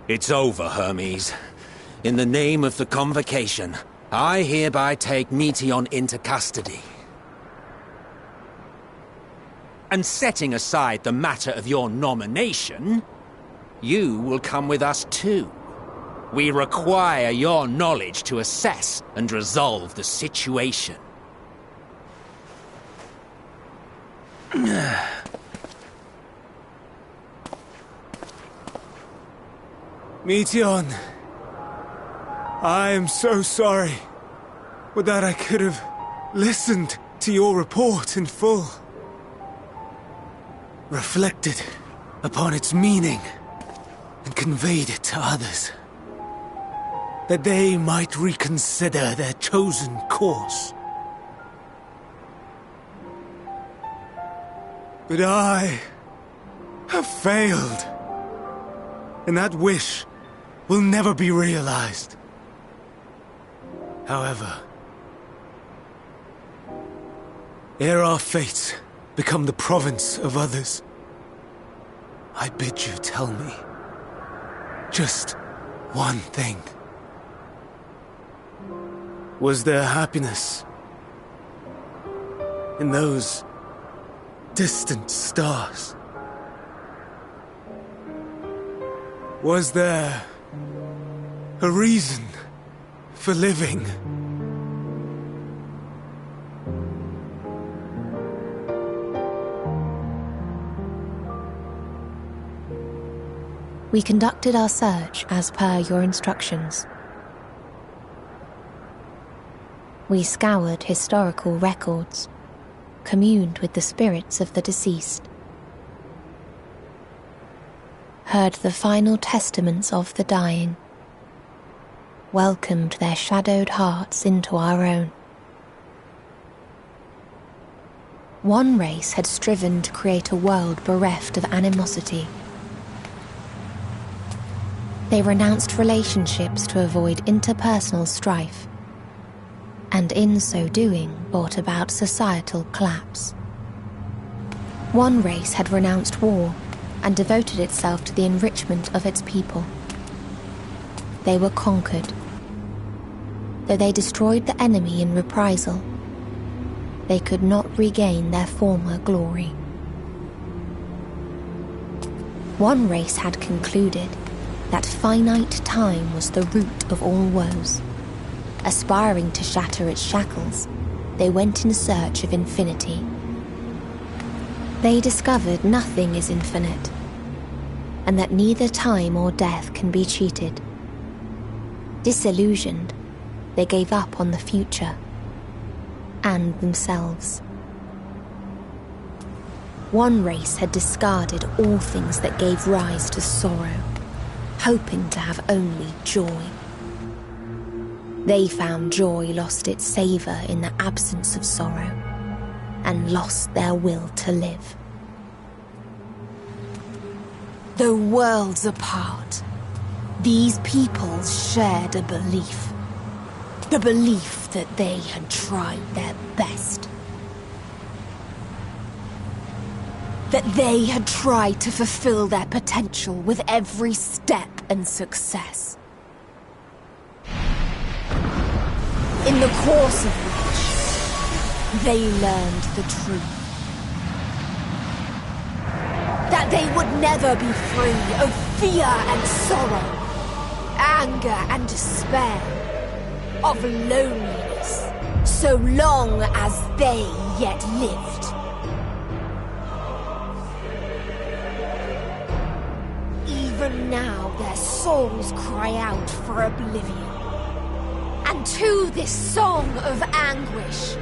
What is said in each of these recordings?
It's over, Hermes. In the name of the Convocation, I hereby take Meteion into custody. And setting aside the matter of your nomination, you will come with us too. We require your knowledge to assess and resolve the situation. Meteion, I am so sorry. Would that I could have listened to your report in full. Reflected upon its meaning and conveyed it to others. That they might reconsider their chosen course. But I have failed. And that wish will never be realized. However, ere our fates become the province of others, I bid you tell me just one thing. Was there happiness in those distant stars? Was there a reason for living? We conducted our search as per your instructions. We scoured historical records, communed with the spirits of the deceased, heard the final testaments of the dying, welcomed their shadowed hearts into our own. One race had striven to create a world bereft of animosity. They renounced relationships to avoid interpersonal strife, and in so doing brought about societal collapse. One race had renounced war and devoted itself to the enrichment of its people. They were conquered. Though they destroyed the enemy in reprisal, they could not regain their former glory. One race had concluded that finite time was the root of all woes. Aspiring to shatter its shackles, they went in search of infinity. They discovered nothing is infinite, and that neither time or death can be cheated. Disillusioned, they gave up on the future and themselves. One race had discarded all things that gave rise to sorrow, hoping to have only joy. They found joy lost its savour in the absence of sorrow, and lost their will to live. Though worlds apart, these peoples shared a belief. The belief that they had tried their best. That they had tried to fulfill their potential with every step and success. In the course of which, they learned the truth. That they would never be free of fear and sorrow, anger and despair, of loneliness, so long as they yet lived. Even now their souls cry out for oblivion. And to this song of anguish,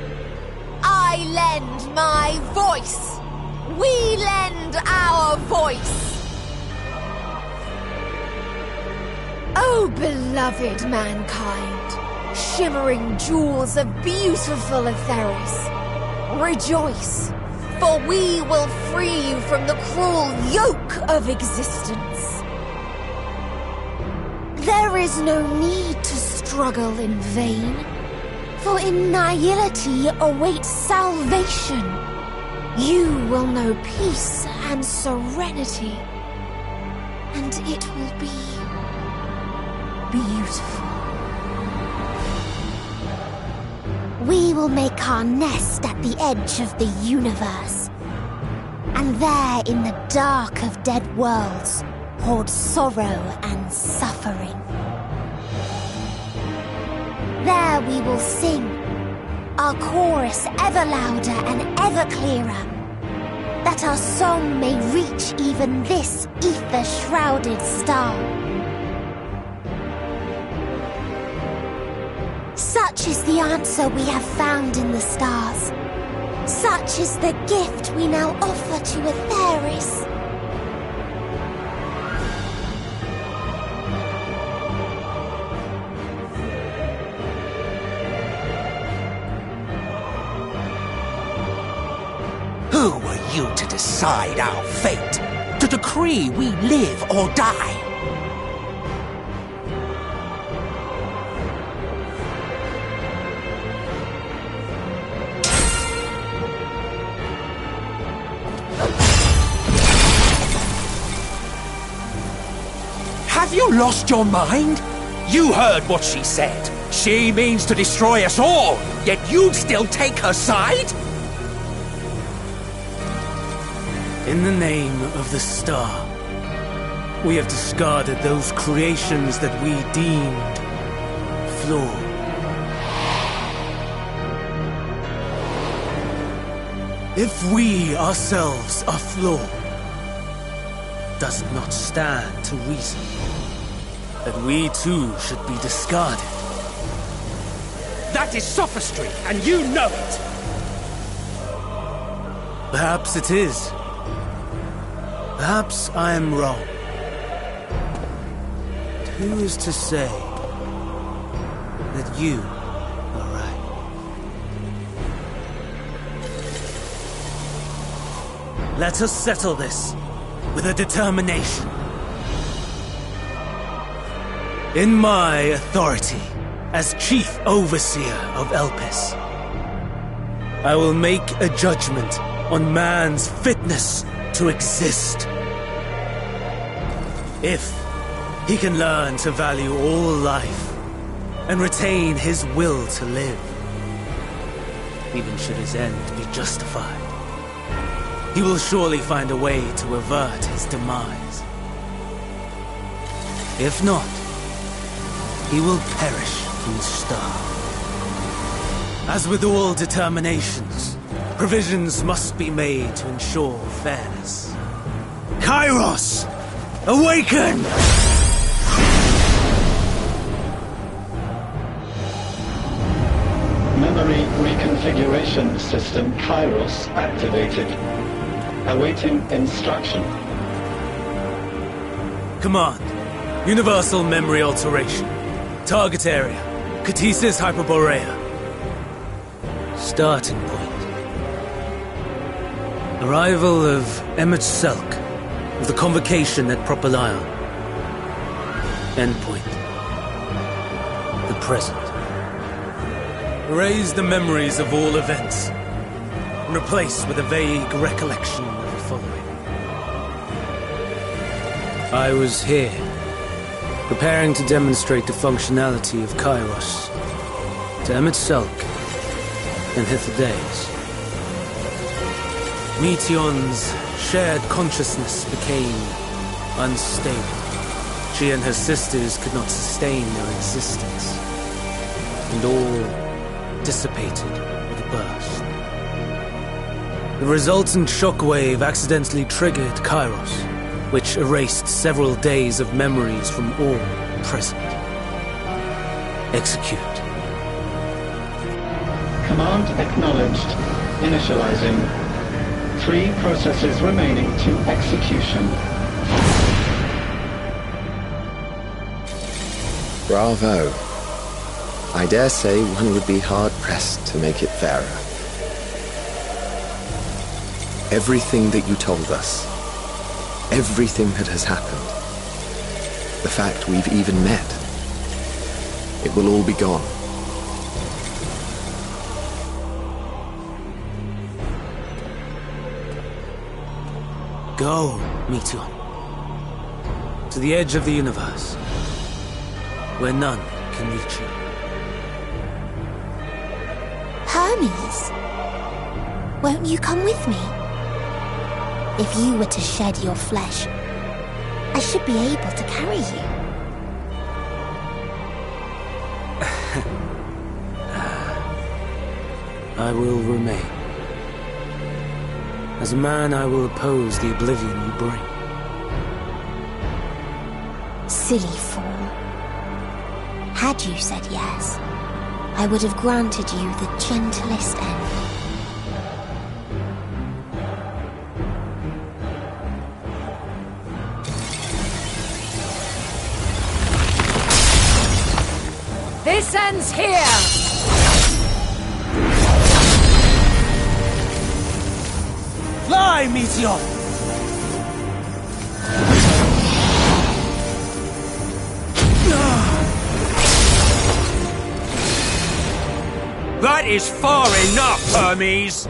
I lend my voice. We lend our voice. Oh, beloved mankind, shimmering jewels of beautiful Etheris, Rejoice, for we will free you from the cruel yoke of existence. There is no need to struggle in vain, for in nihility awaits salvation. You will know peace and serenity, and it will be beautiful. We will make our nest at the edge of the universe. And there, in the dark of dead worlds, hoard sorrow and suffering. There we will sing, our chorus ever louder and ever clearer, that our song may reach even this ether-shrouded star. Such is the answer we have found in the stars. Such is the gift we now offer to Atheris. Who are you to decide our fate? To decree we live or die? Have you lost your mind? You heard what she said. She means to destroy us all, yet you'd still take her side? In the name of the Star, we have discarded those creations that we deemed flawed. If we ourselves are flawed, does it not stand to reason that we too should be discarded? That is sophistry, and you know it! Perhaps it is. Perhaps I am wrong. But who is to say that you are right? Let us settle this with a determination. In my authority as Chief Overseer of Elpis, I will make a judgment on man's fitness to exist. If he can learn to value all life and retain his will to live, even should his end be justified, he will surely find a way to avert his demise. If not, he will perish from the start. As with all determinations, provisions must be made to ensure fairness. Kairos! Awaken! Memory reconfiguration system Kairos activated. Awaiting instruction. Command. Universal memory alteration. Target area. Catesis Hyperborea. Starting point. Arrival of Emmet Selk of the Convocation at Propylion. Endpoint. The present. Erase the memories of all events and replace with a vague recollection of the following. I was here, preparing to demonstrate the functionality of Kairos to Emmet Selk and Hythlodaeus. Meteion's shared consciousness became unstable. She and her sisters could not sustain their existence, and all dissipated with a burst. The resultant shockwave accidentally triggered Kairos, which erased several days of memories from all present. Execute. Command acknowledged. Initializing. 3 processes remaining to execution. Bravo. I dare say one would be hard-pressed to make it fairer. Everything that you told us, everything that has happened, the fact we've even met, it will all be gone. Go, Meteion, to the edge of the universe, where none can reach you. Hermes, won't you come with me? If you were to shed your flesh, I should be able to carry you. I will remain. As a man, I will oppose the oblivion you bring. Silly fool. Had you said yes, I would have granted you the gentlest end. This ends here! Fly, Meteion! That is far enough, Hermes!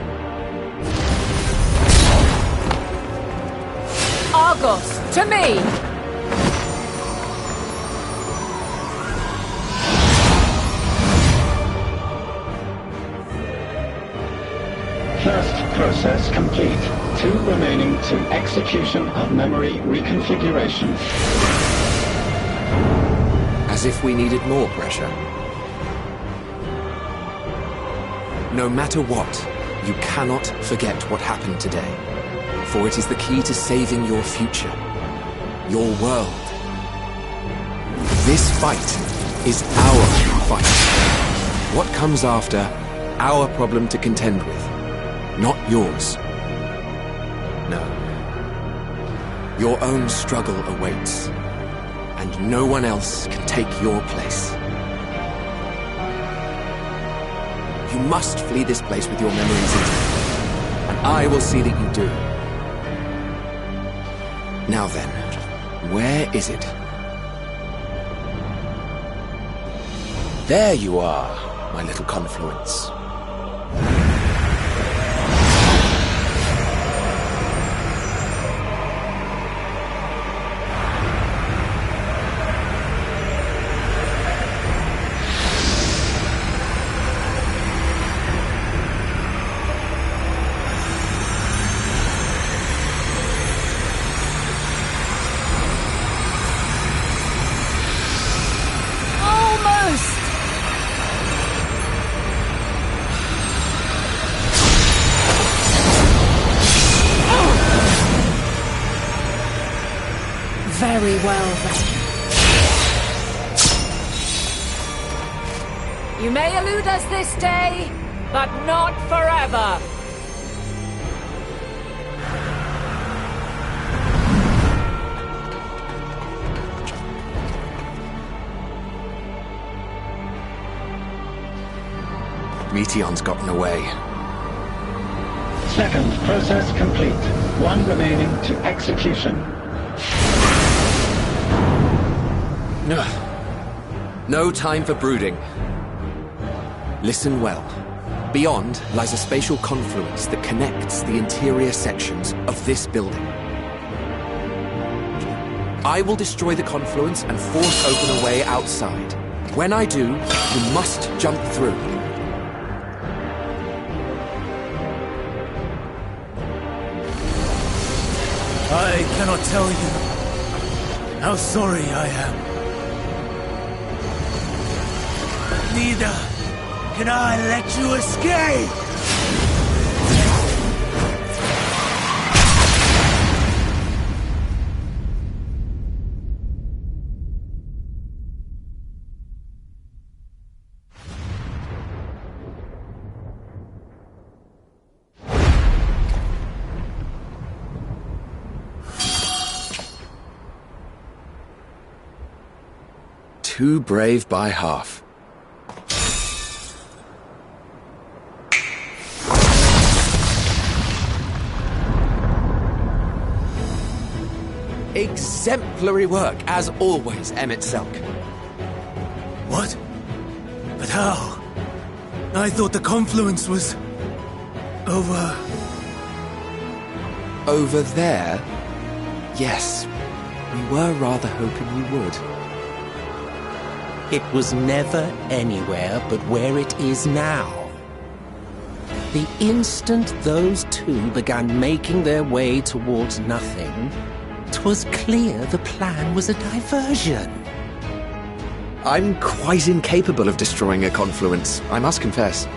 Argos, to me! First process complete. 2 remaining to execution of memory reconfiguration. As if we needed more pressure. No matter what, you cannot forget what happened today. For it is the key to saving your future. Your world. This fight is our fight. What comes after, our problem to contend with. Not yours. No. Your own struggle awaits. And no one else can take your place. You must flee this place with your memories intact. And I will see that you do. Now then, where is it? There you are, my little confluence. Very well, then. You may elude us this day, but not forever. Meteion's gotten away. Second process complete. 1 remaining to execution. No time for brooding. Listen well. Beyond lies a spatial confluence that connects the interior sections of this building. I will destroy the confluence and force open a way outside. When I do, you must jump through. I cannot tell you how sorry I am. Neither can I let you escape! Too brave by half. Exemplary work, as always, Emet-Selch. What? But how? I thought the confluence was... over... Over there? Yes. We were rather hoping you would. It was never anywhere but where it is now. The instant those two began making their way towards nothing, 'twas clear the plan was a diversion. I'm quite incapable of destroying a confluence, I must confess.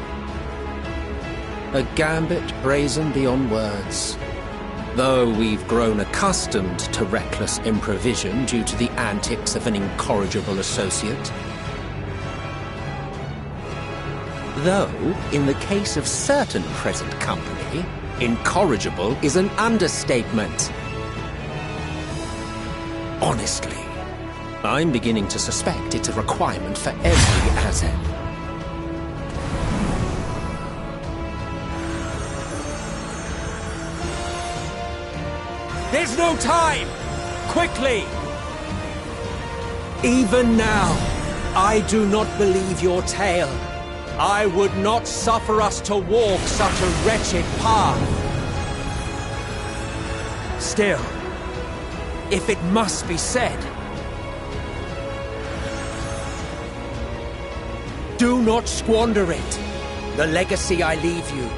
A gambit brazen beyond words. Though we've grown accustomed to reckless improvision due to the antics of an incorrigible associate. Though, in the case of certain present company, incorrigible is an understatement. Honestly, I'm beginning to suspect it's a requirement for every Azen. There's no time! Quickly! Even now, I do not believe your tale. I would not suffer us to walk such a wretched path. Still, if it must be said, do not squander it, the legacy I leave you.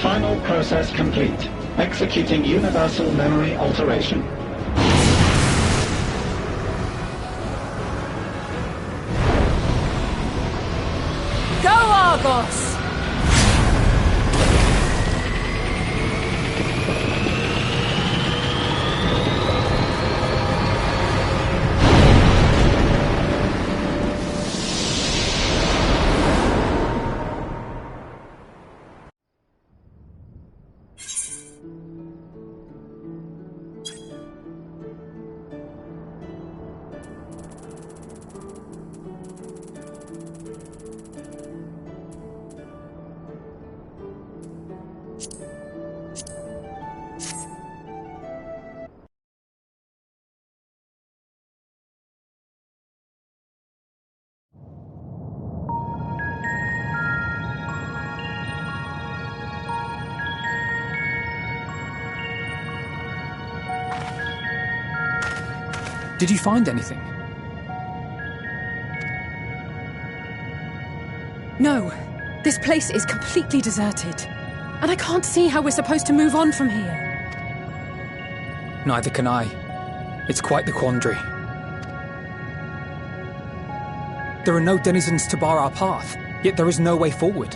Final process complete. Executing universal memory alteration. Go, Argos! Did you find anything? No. This place is completely deserted. And I can't see how we're supposed to move on from here. Neither can I. It's quite the quandary. There are no denizens to bar our path, yet there is no way forward.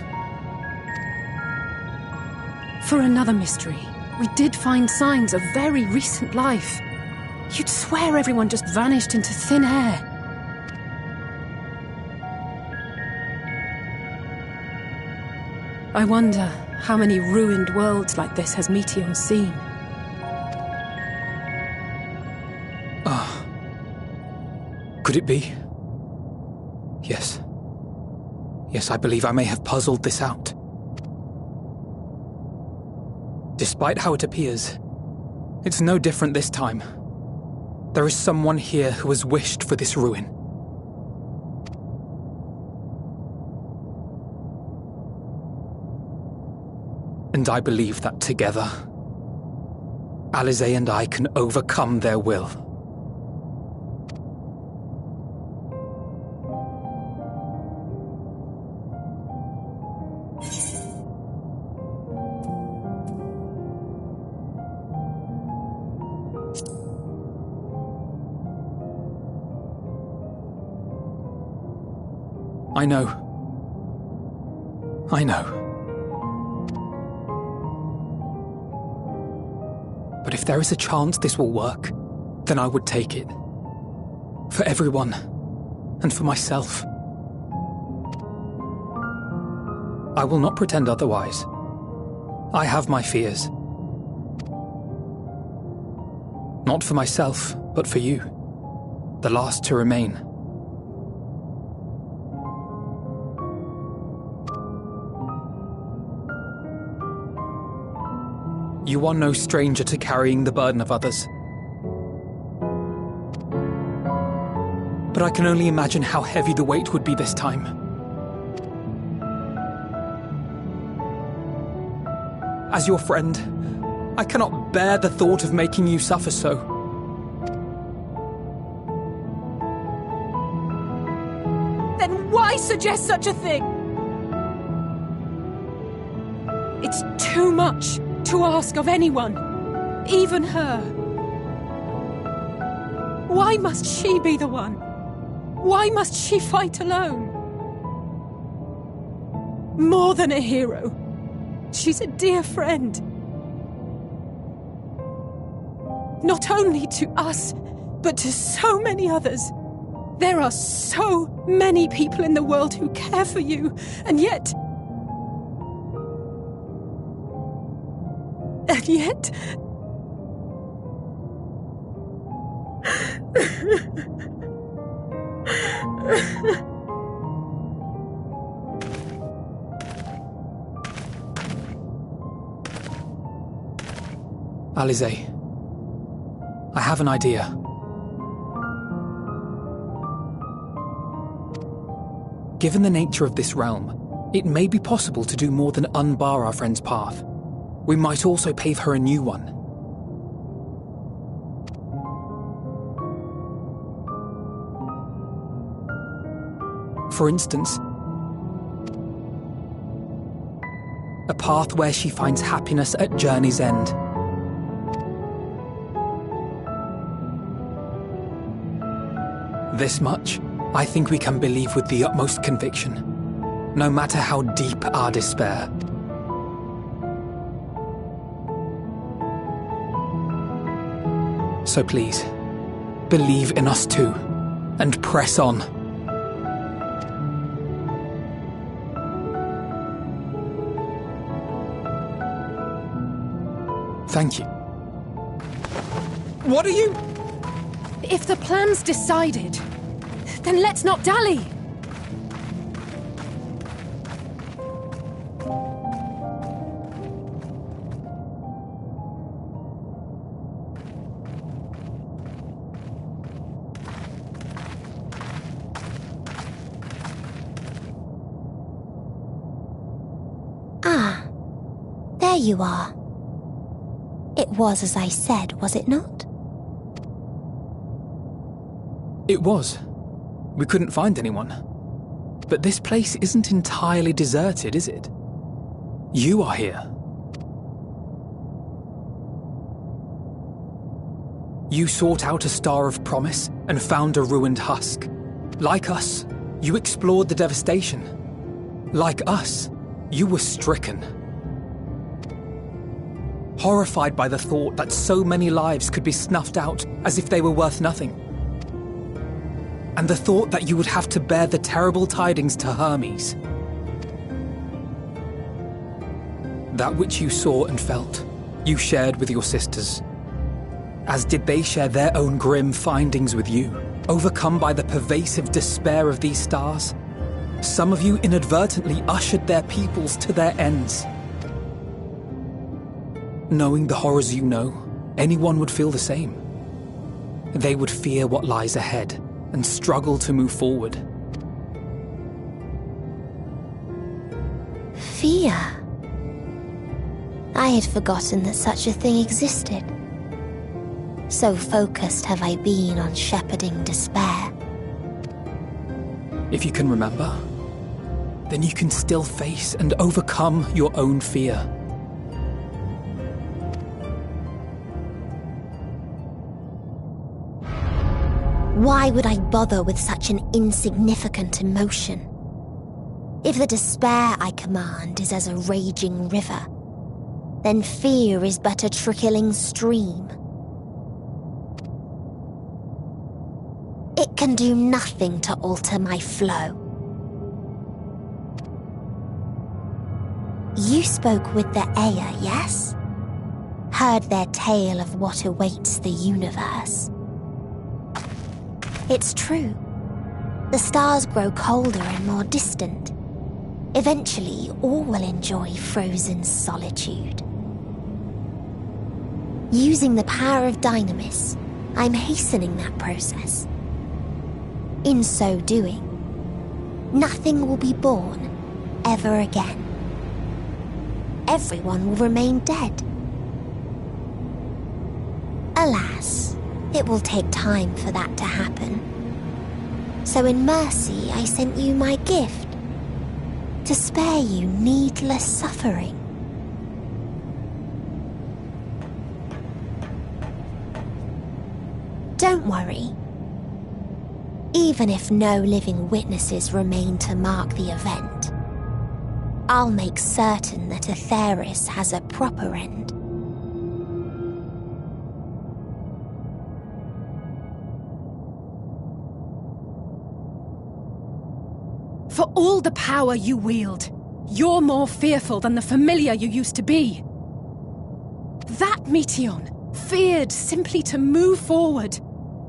For another mystery, we did find signs of very recent life. You'd swear everyone just vanished into thin air. I wonder how many ruined worlds like this has Meteion seen. Ah. Could it be? Yes. Yes, I believe I may have puzzled this out. Despite how it appears, it's no different this time. There is someone here who has wished for this ruin. And I believe that together, Alisaie and I can overcome their will. I know. I know. But if there is a chance this will work, then I would take it. For everyone, and for myself. I will not pretend otherwise. I have my fears. Not for myself, but for you, the last to remain. You are no stranger to carrying the burden of others. But I can only imagine how heavy the weight would be this time. As your friend, I cannot bear the thought of making you suffer so. Then why suggest such a thing? It's too much to ask of anyone, even her. Why must she be the one? Why must she fight alone? More than a hero, she's a dear friend. Not only to us, but to so many others. There are so many people in the world who care for you, and yet... Alisaie, I have an idea. Given the nature of this realm, it may be possible to do more than unbar our friend's path. We might also pave her a new one. For instance, a path where she finds happiness at journey's end. This much, I think we can believe with the utmost conviction, no matter how deep our despair. So please, believe in us too, and press on. Thank you. What are you... If the plan's decided, then let's not dally. Ah, there you are. It was as I said, was it not? It was. We couldn't find anyone. But this place isn't entirely deserted, is it? You are here. You sought out a star of promise and found a ruined husk. Like us, you explored the devastation. Like us, you were stricken. Horrified by the thought that so many lives could be snuffed out as if they were worth nothing. And the thought that you would have to bear the terrible tidings to Hermes. That which you saw and felt, you shared with your sisters. As did they share their own grim findings with you, overcome by the pervasive despair of these stars. Some of you inadvertently ushered their peoples to their ends. Knowing the horrors you know, anyone would feel the same. They would fear what lies ahead and struggle to move forward. Fear? I had forgotten that such a thing existed. So focused have I been on shepherding despair. If you can remember, then you can still face and overcome your own fear. Why would I bother with such an insignificant emotion? If the despair I command is as a raging river, then fear is but a trickling stream. It can do nothing to alter my flow. You spoke with the Aya, yes? Heard their tale of what awaits the universe. It's true. The stars grow colder and more distant. Eventually, all will enjoy frozen solitude. Using the power of Dynamis, I'm hastening that process. In so doing, nothing will be born ever again. Everyone will remain dead. Alas, it will take time for that to happen. So in mercy, I sent you my gift, to spare you needless suffering. Don't worry. Even if no living witnesses remain to mark the event, I'll make certain that Atheris has a proper end. For all the power you wield, you're more fearful than the familiar you used to be. That Meteion feared simply to move forward,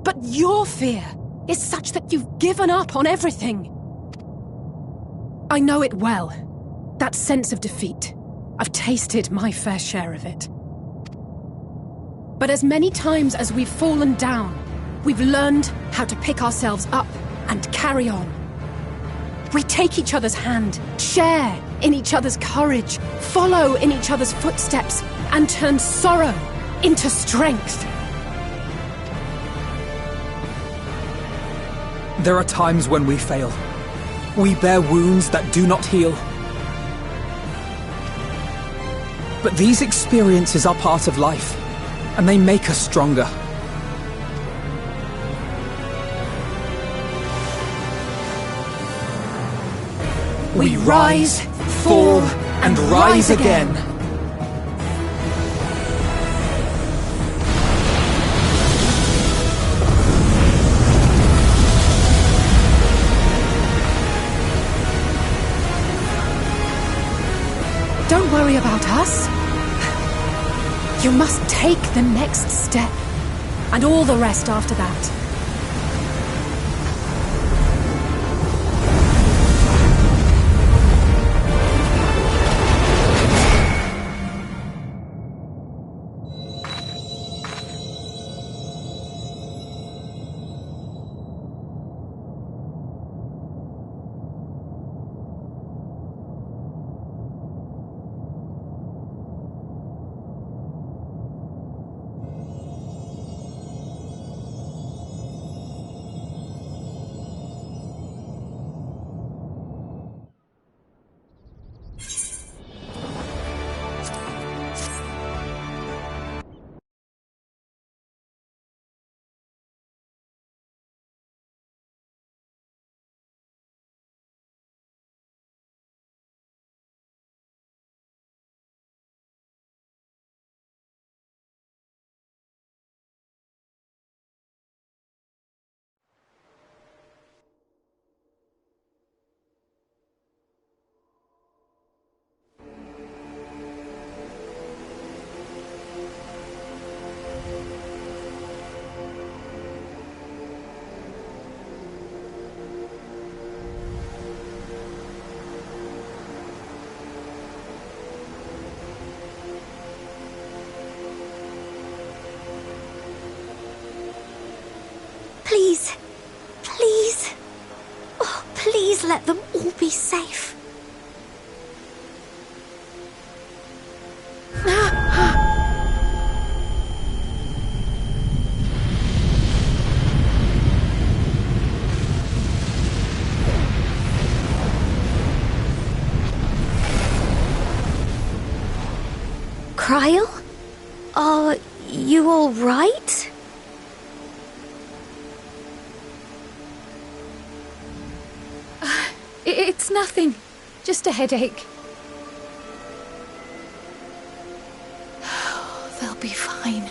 but your fear is such that you've given up on everything. I know it well, that sense of defeat. I've tasted my fair share of it. But as many times as we've fallen down, we've learned how to pick ourselves up and carry on. We take each other's hand, share in each other's courage, follow in each other's footsteps, and turn sorrow into strength. There are times when we fail. We bear wounds that do not heal. But these experiences are part of life, and they make us stronger. We rise, fall, and rise again. Don't worry about us. You must take the next step, and all the rest after that. Please, please, oh, please let them all be safe. Krile? Are you all right? It's nothing. Just a headache. They'll be fine.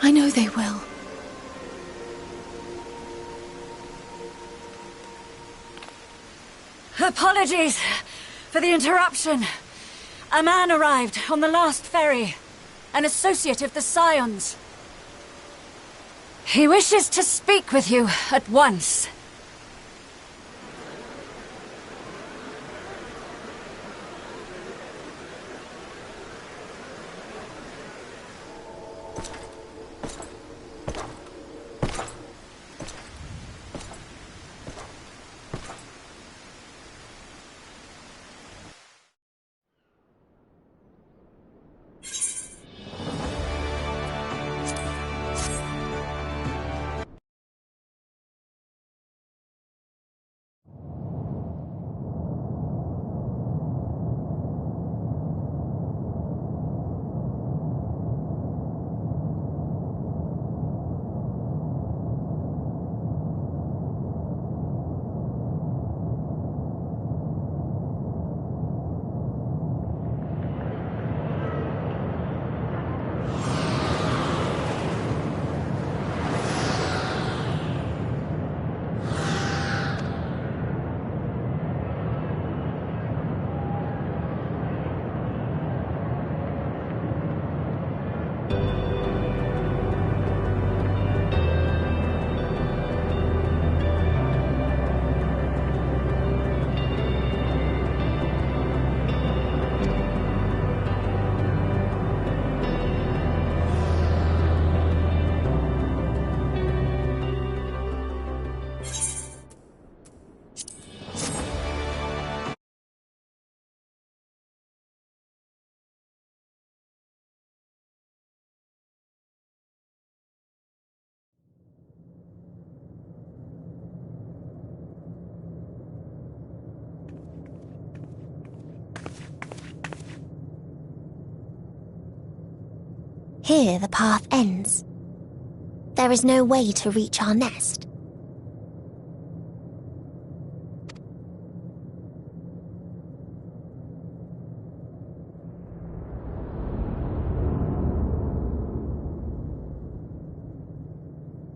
I know they will. Apologies for the interruption. A man arrived on the last ferry. An associate of the Scions. He wishes to speak with you at once. Here the path ends. There is no way to reach our nest.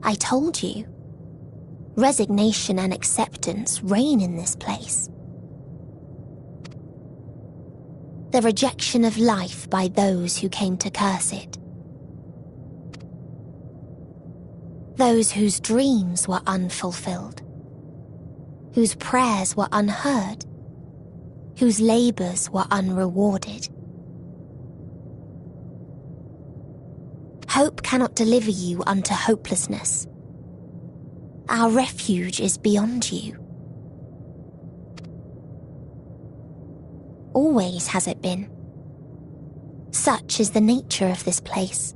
I told you. Resignation and acceptance reign in this place. The rejection of life by those who came to curse it. Those whose dreams were unfulfilled. Whose prayers were unheard. Whose labors were unrewarded. Hope cannot deliver you unto hopelessness. Our refuge is beyond you. Always has it been. Such is the nature of this place.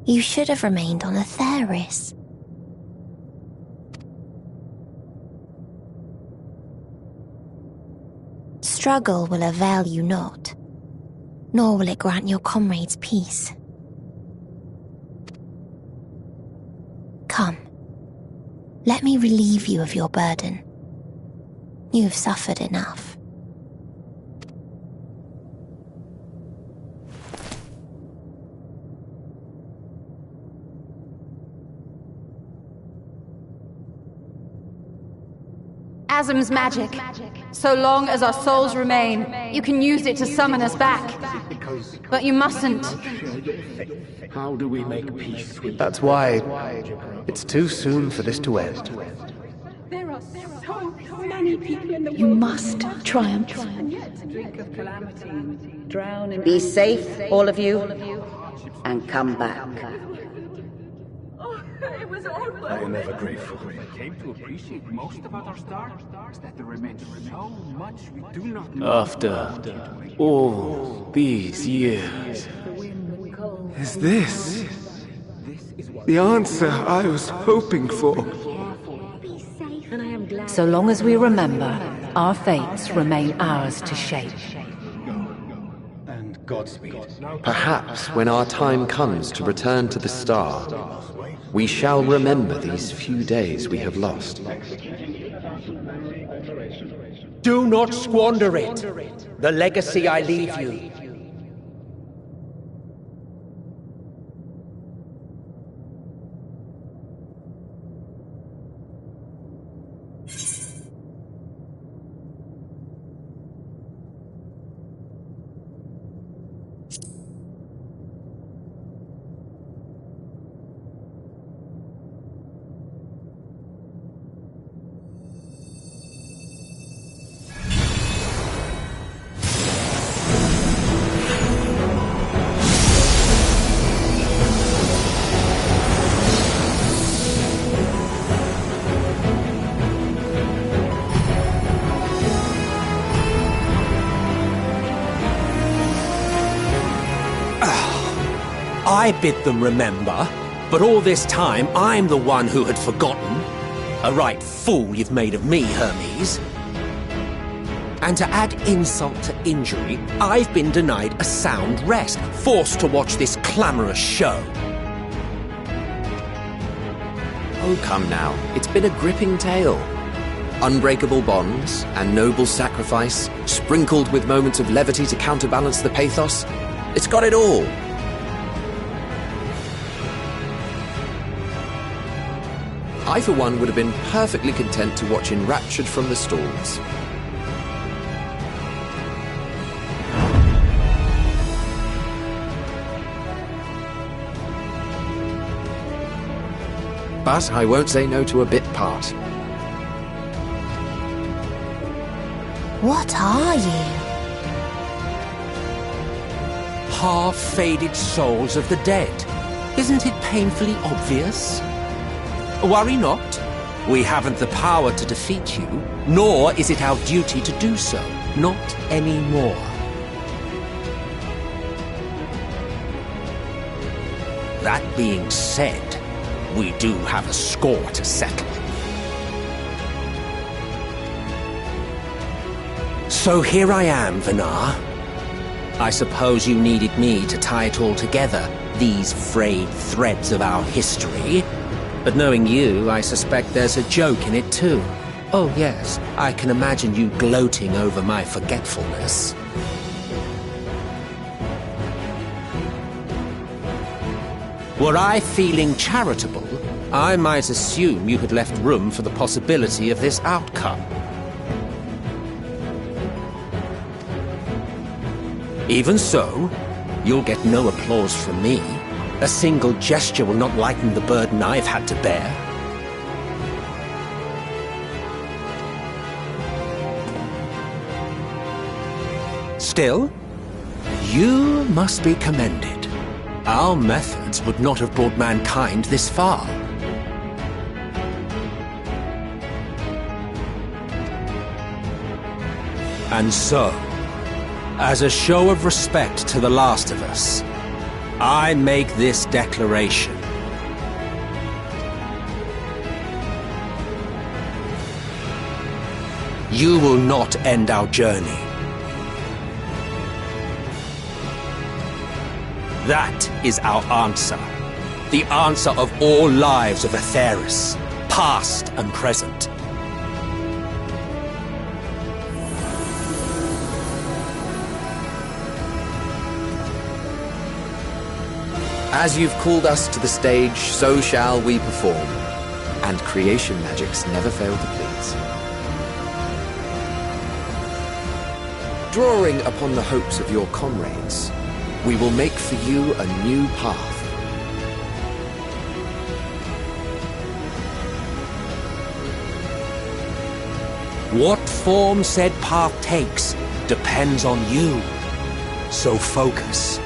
You should have remained on Etheirys. Struggle will avail you not, nor will it grant your comrades peace. Come, let me relieve you of your burden. You have suffered enough. Azim's magic. So long as our souls remain, you can use it to summon us back. But you mustn't. How do we make peace with... That's why it's too soon for this to end. There are so many people in the world. You must triumph. Be safe, all of you, and come back. I am ever grateful. I came to appreciate most about our star is that there remains so much we do not know. After all these years, Is this the answer I was hoping for? So long as we remember, our fates remain ours to shape. And Godspeed. Perhaps when our time comes to return to the star, we shall remember these few days we have lost. Do not squander it. The legacy I leave you. I bid them remember, but all this time I'm the one who had forgotten. A right fool you've made of me, Hermes. And to add insult to injury, I've been denied a sound rest, forced to watch this clamorous show. Oh, come now. It's been a gripping tale. Unbreakable bonds and noble sacrifice, sprinkled with moments of levity to counterbalance the pathos. It's got it all. I, for one, would have been perfectly content to watch enraptured from the stalls. But I won't say no to a bit part. What are you? Half-faded souls of the dead. Isn't it painfully obvious? Worry not. We haven't the power to defeat you, nor is it our duty to do so. Not anymore. That being said, we do have a score to settle. So here I am, Vinar. I suppose you needed me to tie it all together, these frayed threads of our history. But knowing you, I suspect there's a joke in it too. Oh yes, I can imagine you gloating over my forgetfulness. Were I feeling charitable, I might assume you had left room for the possibility of this outcome. Even so, you'll get no applause from me. A single gesture will not lighten the burden I've had to bear. Still, you must be commended. Our methods would not have brought mankind this far. And so, as a show of respect to the last of us, I make this declaration. You will not end our journey. That is our answer. The answer of all lives of Atheris, past and present. As you've called us to the stage, so shall we perform. And creation magics never fail to please. Drawing upon the hopes of your comrades, we will make for you a new path. What form said path takes depends on you. So focus.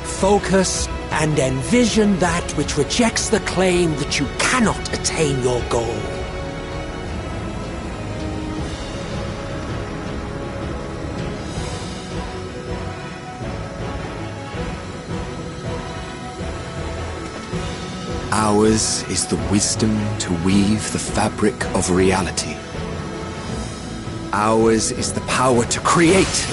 Focus and envision that which rejects the claim that you cannot attain your goal. Ours is the wisdom to weave the fabric of reality. Ours is the power to create.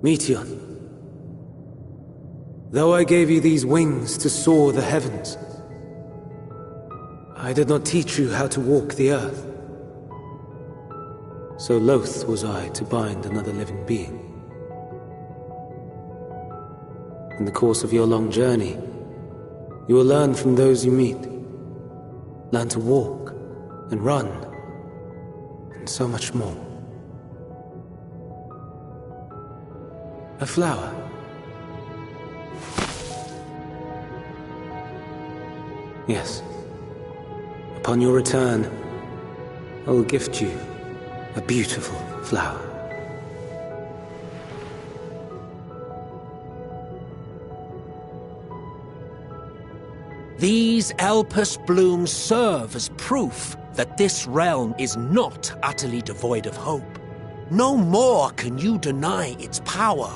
Meteion, though I gave you these wings to soar the heavens, I did not teach you how to walk the earth. So loath was I to bind another living being. In the course of your long journey, you will learn from those you meet. Learn to walk and run, and so much more. A flower. Yes. Upon your return, I will gift you a beautiful flower. These Elpis blooms serve as proof that this realm is not utterly devoid of hope. No more can you deny its power.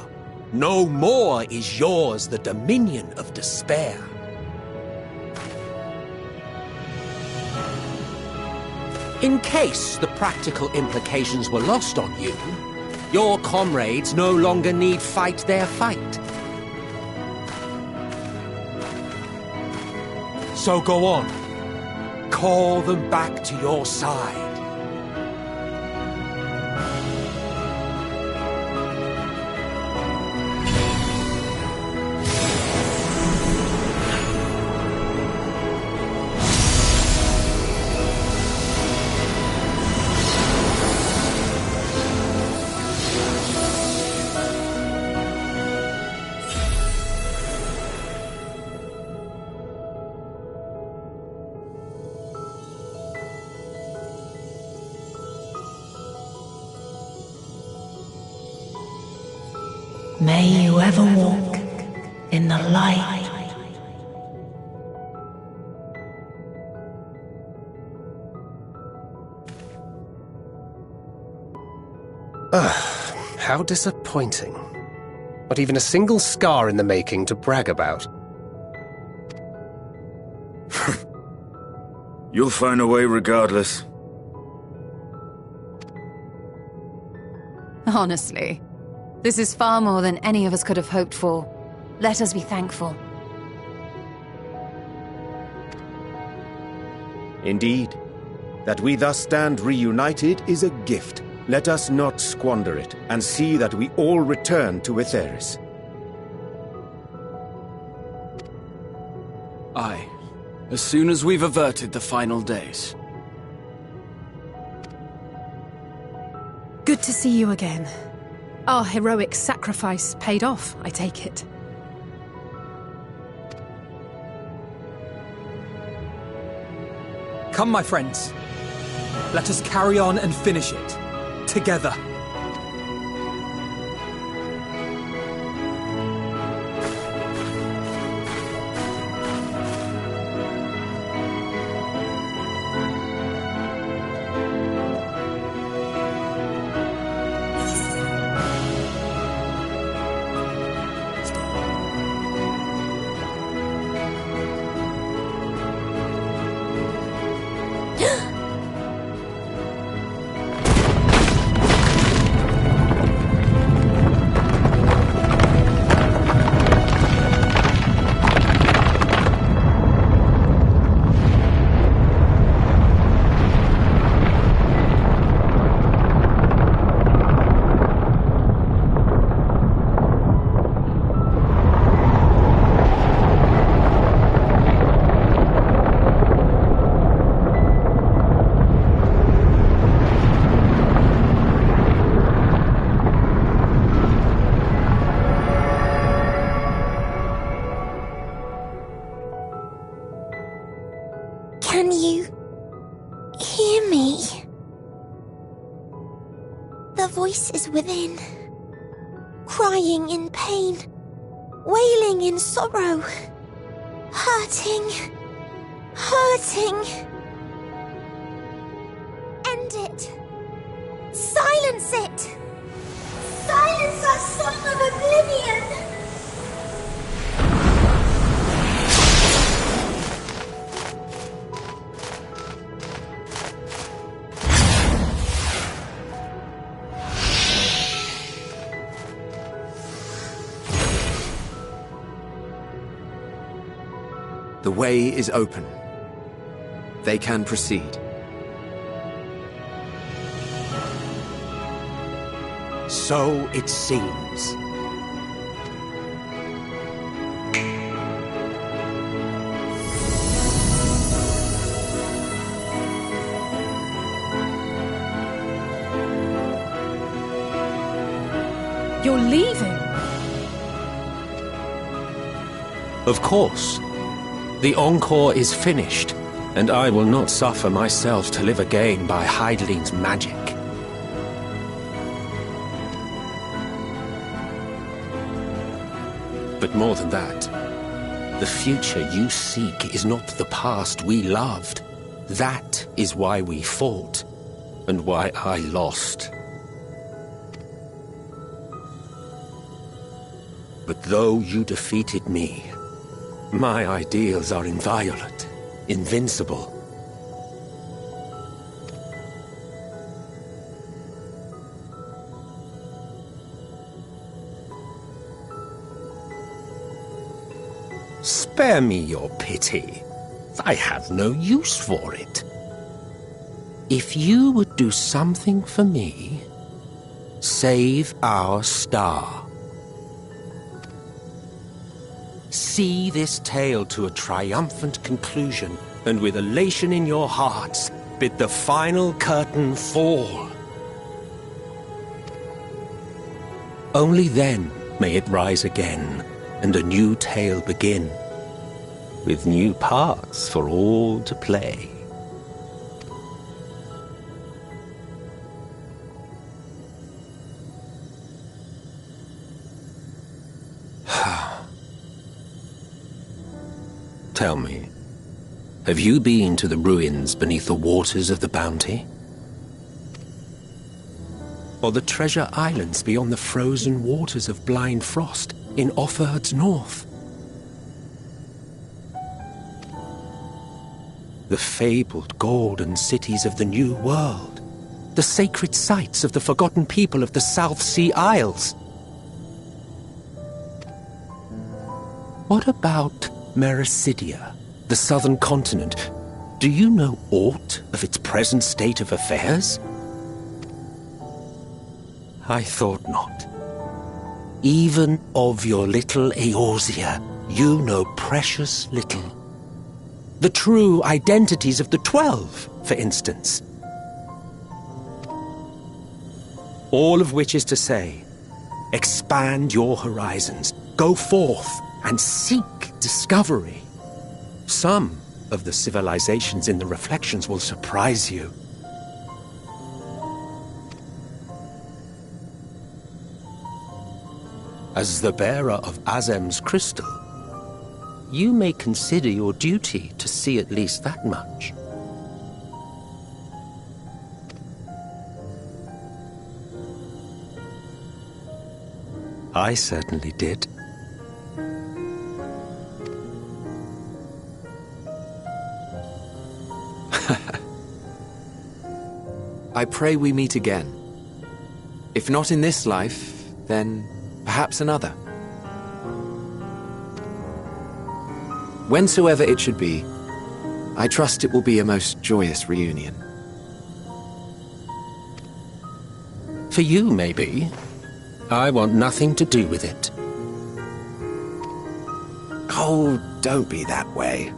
No more is yours the dominion of despair. In case the practical implications were lost on you, your comrades no longer need fight their fight. So go on. Call them back to your side. May you ever walk in the light. How disappointing. Not even a single scar in the making to brag about. You'll find a way regardless. Honestly, this is far more than any of us could have hoped for. Let us be thankful. Indeed. That we thus stand reunited is a gift. Let us not squander it, and see that we all return to Etheirys. Aye. As soon as we've averted the final days. Good to see you again. Our heroic sacrifice paid off, I take it. Come, my friends. Let us carry on and finish it. Together. Can you hear me? The voice is within, crying in pain, wailing in sorrow, hurting. End it. Silence it. Silence our song of oblivion. The way is open. They can proceed. So it seems. You're leaving? Of course. The Encore is finished, and I will not suffer myself to live again by Hydaelyn's magic. But more than that, the future you seek is not the past we loved. That is why we fought, and why I lost. But though you defeated me, my ideals are inviolate, invincible. Spare me your pity. I have no use for it. If you would do something for me, save our star. See this tale to a triumphant conclusion, and with elation in your hearts, bid the final curtain fall. Only then may it rise again, and a new tale begin, with new parts for all to play. Tell me, have you been to the ruins beneath the waters of the Bounty? Or the treasure islands beyond the frozen waters of Blind Frost in Offerd's north? The fabled golden cities of the New World, the sacred sites of the forgotten people of the South Sea Isles. What about Mericidia, the southern continent? Do you know aught of its present state of affairs? I thought not. Even of your little Eorzea, you know precious little. The true identities of the 12, for instance. All of which is to say, expand your horizons, go forth and seek discovery. Some of the civilizations in the Reflections will surprise you. As the bearer of Azem's crystal, you may consider your duty to see at least that much. I certainly did. I pray we meet again. If not in this life, then perhaps another. Whensoever it should be, I trust it will be a most joyous reunion. For you, maybe. I want nothing to do with it. Oh, don't be that way.